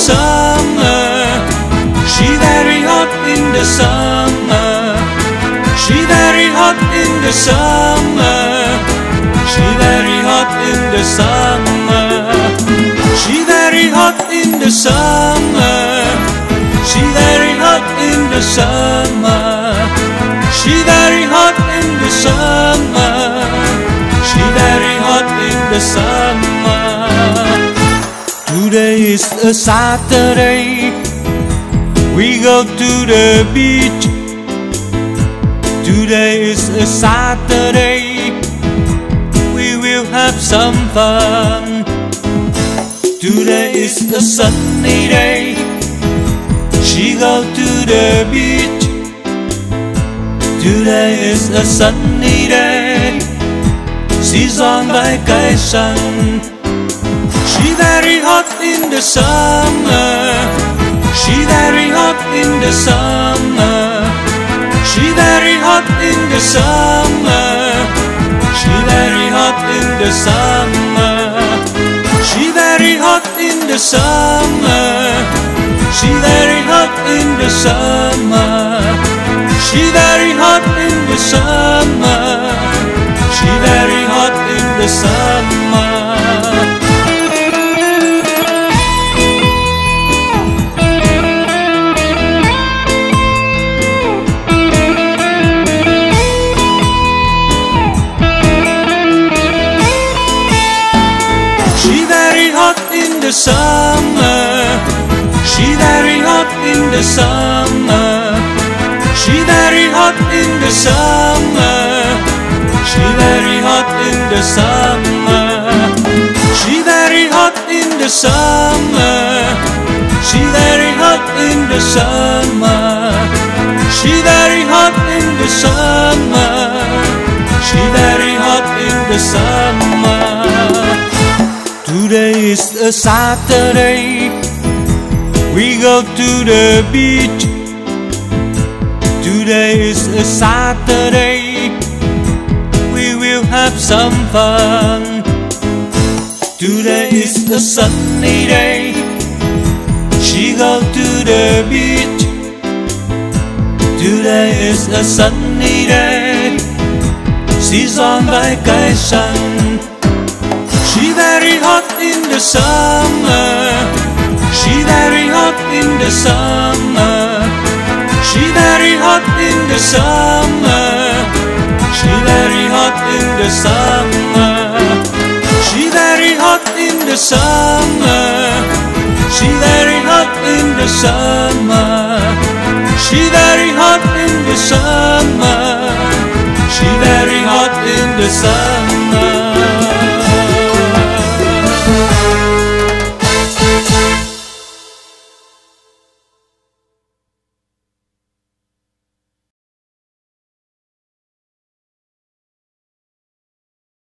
summer. She very hot in the summer. She very hot in the summer. She very hot in the summer. She very hot in the summer. She very hot in the summer. She very hot in the summer. She very hot in the summer. Today is a Saturday. We go to the beach. Today is a Saturday. We will have some fun. Today is a sunny day. She go to the beach. Today is a sunny day. She's on vacation. She very hot in the summer. She very hot in the summer. She very hot in the summer. She very hot in the summer. She very hot in the summer. She very hot in the summer. She very hot in the summer. She very hot in the summer. She very hot in the summer. She very hot in the summer. She very hot in the summer. She very hot in the summer. She very hot in the summer. She very hot in the summer. She very hot in the summer. She very hot in the summer. Today is a Saturday. We go to the beach. Today is a Saturday. We will have some fun. Today is a sunny day. She go to the beach. Today is a sunny day. She's on vacation. She very hot in the summer. She very hot in the summer. She very hot in the summer. She very hot in the summer. She very hot in the summer. She very hot in the summer. She very hot in the summer. She very hot in the summer.